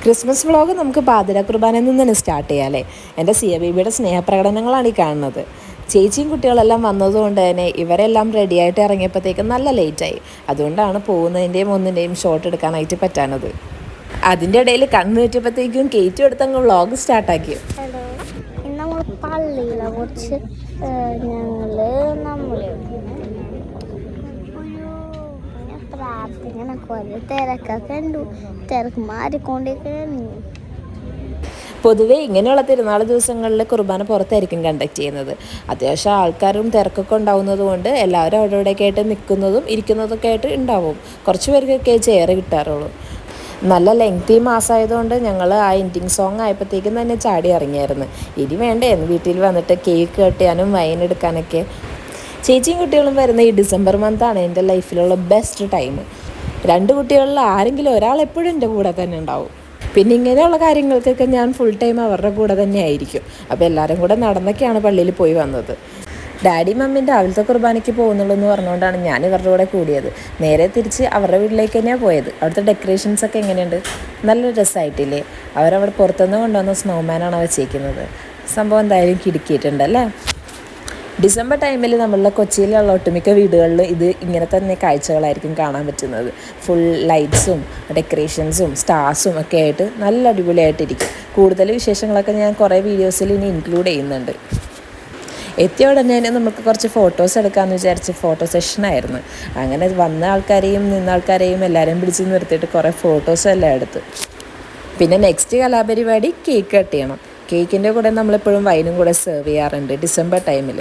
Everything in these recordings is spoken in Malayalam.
ക്രിസ്മസ് വ്ളോഗ് നമുക്ക് പാതിര കുർബാനയിൽ നിന്ന് തന്നെ സ്റ്റാർട്ട് ചെയ്യാം അല്ലേ. എൻ്റെ സിയ ബേബിയുടെ സ്നേഹപ്രകടനങ്ങളാണ് ഈ കാണുന്നത്. ചേച്ചിയും കുട്ടികളെല്ലാം വന്നതുകൊണ്ട് തന്നെ ഇവരെല്ലാം റെഡിയായിട്ട് ഇറങ്ങിയപ്പോഴത്തേക്കും നല്ല ലേറ്റായി. അതുകൊണ്ടാണ് പോകുന്നതിൻ്റെയും ഒന്നിൻ്റെയും ഷോട്ട് എടുക്കാനായിട്ട് പറ്റാനത്. അതിൻ്റെ ഇടയിൽ കണ്ണു വെച്ചപ്പോഴത്തേക്കും കേറ്റും എടുത്തങ്ങ് വ്ളോഗ് സ്റ്റാർട്ടാക്കി. പള്ളിയിലെ കുറച്ച് പ്രാർത്ഥന കുറേ തിരക്കൊക്കെ ഉണ്ട്. തിരക്ക് മാറിക്കൊണ്ടിരിക്കുന്നു. പൊതുവേ ഇങ്ങനെയുള്ള തിരുനാൾ ദിവസങ്ങളിൽ കുർബാന പുറത്തായിരിക്കും കണ്ടക്ട് ചെയ്യുന്നത്. അത്യാവശ്യം ആൾക്കാരും തിരക്കൊക്കെ ഉണ്ടാവുന്നത് കൊണ്ട് എല്ലാവരും അവിടെ ഇവിടെയൊക്കെ ആയിട്ട് നിൽക്കുന്നതും ഇരിക്കുന്നതൊക്കെ ആയിട്ട് ഉണ്ടാവും. കുറച്ച് പേർക്കൊക്കെ ചെയർ കിട്ടാറുള്ളൂ. നല്ല ലെങ്തി മാസമായതുകൊണ്ട് ഞങ്ങൾ ആ എൻഡിങ് സോങ് ആയപ്പോഴത്തേക്കും തന്നെ ചാടി ഇറങ്ങിയായിരുന്നു. ഇനി വേണ്ടേ വീട്ടിൽ വന്നിട്ട് കേക്ക് കട്ട് ചെയ്യാനും വൈൻ എടുക്കാനൊക്കെ. ചേച്ചിയും കുട്ടികളും വരുന്ന ഈ ഡിസംബർ മന്താണ് എൻ്റെ ലൈഫിലുള്ള ബെസ്റ്റ് ടൈം. 2 കുട്ടികളിൽ ആരെങ്കിലും ഒരാൾ എപ്പോഴും എൻ്റെ കൂടെ തന്നെ ഉണ്ടാവും. പിന്നെ ഇങ്ങനെയുള്ള കാര്യങ്ങൾക്കൊക്കെ ഞാൻ ഫുൾ ടൈം അവരുടെ കൂടെ തന്നെ ആയിരിക്കും. അപ്പോൾ എല്ലാവരും കൂടെ നടന്നൊക്കെയാണ് പള്ളിയിൽ പോയി വന്നത്. ഡാഡി മമ്മിൻ്റെ രാവിലത്തെ കുർബാനയ്ക്ക് പോകുന്നുള്ളൂ എന്ന് പറഞ്ഞുകൊണ്ടാണ് ഞാൻ ഇവരുടെ കൂടെ കൂടിയത്. നേരെ തിരിച്ച് അവരുടെ വീട്ടിലേക്ക് തന്നെയാണ് പോയത്. അവിടുത്തെ ഡെക്കറേഷൻസൊക്കെ എങ്ങനെയുണ്ട്? നല്ല രസമായിട്ടില്ലേ? അവരവിടെ പുറത്തുനിന്ന് കൊണ്ടുവന്ന സ്നോമാനാണ് വെച്ചേക്കുന്നത്. സംഭവം എന്തായാലും കിടുക്കിയിട്ടുണ്ടല്ലേ. ഡിസംബർ ടൈമിൽ നമ്മളുടെ കൊച്ചിയിലുള്ള ഒട്ടുമിക്ക വീടുകളിൽ ഇത് ഇങ്ങനെ തന്നെ കാഴ്ചകളായിരിക്കും കാണാൻ പറ്റുന്നത്. ഫുൾ ലൈറ്റ്സും ഡെക്കറേഷൻസും സ്റ്റാർസും ഒക്കെ ആയിട്ട് നല്ല അടിപൊളിയായിട്ടിരിക്കും. കൂടുതൽ വിശേഷങ്ങളൊക്കെ ഞാൻ കുറേ വീഡിയോസിൽ ഇനി ഇൻക്ലൂഡ് ചെയ്യുന്നുണ്ട്. എത്തിയ ഉടനെ തന്നെ നമുക്ക് കുറച്ച് ഫോട്ടോസ് എടുക്കാമെന്ന് വിചാരിച്ച് ഫോട്ടോ സെഷനായിരുന്നു. അങ്ങനെ വന്ന ആൾക്കാരെയും നിന്ന ആൾക്കാരെയും എല്ലാവരെയും പിടിച്ച് നിർത്തിയിട്ട് കുറേ ഫോട്ടോസും എല്ലാം എടുത്തു. പിന്നെ നെക്സ്റ്റ് കലാപരിപാടി കേക്ക് കട്ട് ചെയ്യണം. കേക്കിൻ്റെ കൂടെ നമ്മളെപ്പോഴും വൈനും കൂടെ സെർവ് ചെയ്യാറുണ്ട് ഡിസംബർ ടൈമിൽ.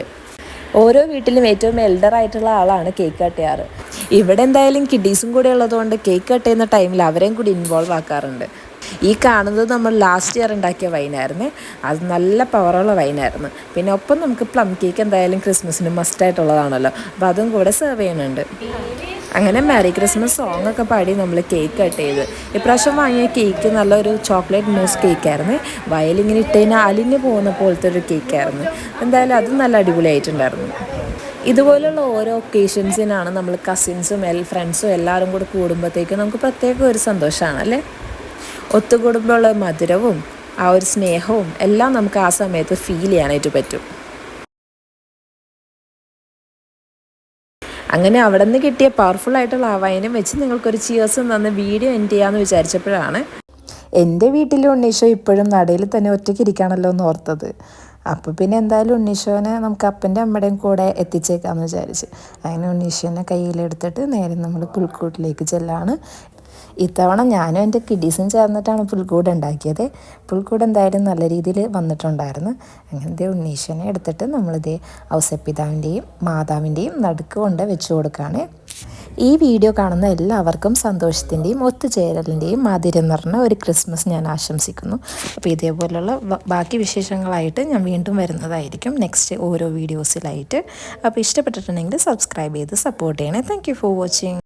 ഓരോ വീട്ടിലും ഏറ്റവും എൽഡർ ആയിട്ടുള്ള ആളാണ് കേക്ക് കട്ട് ചെയ്യാറ്. ഇവിടെ എന്തായാലും കിഡീസും കൂടെ ഉള്ളതുകൊണ്ട് കേക്ക് കട്ട് ചെയ്യുന്ന ടൈമിൽ അവരെയും കൂടി ഇൻവോൾവ് ആക്കാറുണ്ട്. ഈ കാണുന്നത് നമ്മൾ ലാസ്റ്റ് ഇയർ ഉണ്ടാക്കിയ വൈനായിരുന്നു. അത് നല്ല പവറുള്ള വൈനായിരുന്നു. പിന്നെ ഒപ്പം നമുക്ക് പ്ലം കേക്ക് എന്തായാലും ക്രിസ്മസിന് മസ്റ്റായിട്ടുള്ളതാണല്ലോ. അപ്പോൾ അതും കൂടെ സെർവ് ചെയ്യുന്നുണ്ട്. അങ്ങനെ മാരി ക്രിസ്മസ് സോങ് ഒക്കെ പാടി നമ്മൾ കേക്ക് കട്ട് ചെയ്ത്. ഇപ്രാവശ്യം വാങ്ങിയ കേക്ക് നല്ലൊരു ചോക്ലേറ്റ് മൂസ് കേക്കായിരുന്നു. വയലിങ്ങനെ ഇട്ട് കഴിഞ്ഞാൽ അലിഞ്ഞ് പോകുന്ന പോലത്തെ ഒരു കേക്കായിരുന്നു. എന്തായാലും അതും നല്ല അടിപൊളിയായിട്ടുണ്ടായിരുന്നു. ഇതുപോലുള്ള ഓരോ ഒക്കേഷൻസിനാണ് നമ്മൾ കസിൻസും ഫ്രണ്ട്സും എല്ലാവരും കൂടെ കൂടുമ്പോഴത്തേക്കും നമുക്ക് പ്രത്യേക ഒരു സന്തോഷമാണ് അല്ലേ. ഒത്തുകൂടുമ്പോഴുള്ള മധുരവും ആ ഒരു സ്നേഹവും എല്ലാം നമുക്ക് ആ സമയത്ത് ഫീൽ ചെയ്യാനായിട്ട് പറ്റും. അങ്ങനെ അവിടെ നിന്ന് കിട്ടിയ പവർഫുൾ ആയിട്ടുള്ള ആ വൈനും വെച്ച് നിങ്ങൾക്കൊരു ചിയേഴ്സും തന്ന് വീഡിയോ എൻഡ് ചെയ്യാമെന്ന് വിചാരിച്ചപ്പോഴാണ് എൻ്റെ വീട്ടിലെ ഉണ്ണീഷോ ഇപ്പോഴും നടയിൽ തന്നെ ഒറ്റയ്ക്ക് ഇരിക്കുകയാണല്ലോ എന്ന് ഓർത്തത്. അപ്പോൾ പിന്നെ എന്തായാലും ഉണ്ണീഷോനെ നമുക്ക് അപ്പൻ്റെ അമ്മയുടെയും കൂടെ എത്തിച്ചേക്കാമെന്ന് വിചാരിച്ച് അങ്ങനെ ഉണ്ണീഷോനെ കയ്യിലെടുത്തിട്ട് നേരെ നമ്മൾ പുൽക്കൂട്ടിലേക്ക് ചെല്ലാണ്. ഇത്തവണ ഞാനും എൻ്റെ കിഡീസും ചേർന്നിട്ടാണ് പുൽക്കൂട് ഉണ്ടാക്കിയത്. പുൽക്കൂട് എന്തായാലും നല്ല രീതിയിൽ വന്നിട്ടുണ്ടായിരുന്നു. അങ്ങനത്തെ ഉണ്ണീഷനെ എടുത്തിട്ട് നമ്മളിതേ ഔസപിതാവിൻ്റെയും മാതാവിൻ്റെയും നടുക്ക് കൊണ്ട് വെച്ച് കൊടുക്കുകയാണ്. ഈ വീഡിയോ കാണുന്ന എല്ലാവർക്കും സന്തോഷത്തിൻ്റെയും ഒത്തുചേരലിൻ്റെയും മാധുര്യം നിറഞ്ഞ ഒരു ക്രിസ്മസ് ഞാൻ ആശംസിക്കുന്നു. അപ്പോൾ ഇതേപോലുള്ള ബാക്കി വിശേഷങ്ങളായിട്ട് ഞാൻ വീണ്ടും വരുന്നതായിരിക്കും നെക്സ്റ്റ് ഓരോ വീഡിയോസിലായിട്ട്. അപ്പോൾ ഇഷ്ടപ്പെട്ടിട്ടുണ്ടെങ്കിൽ സബ്സ്ക്രൈബ് ചെയ്ത് സപ്പോർട്ട് ചെയ്യണേ. Thank you for watching.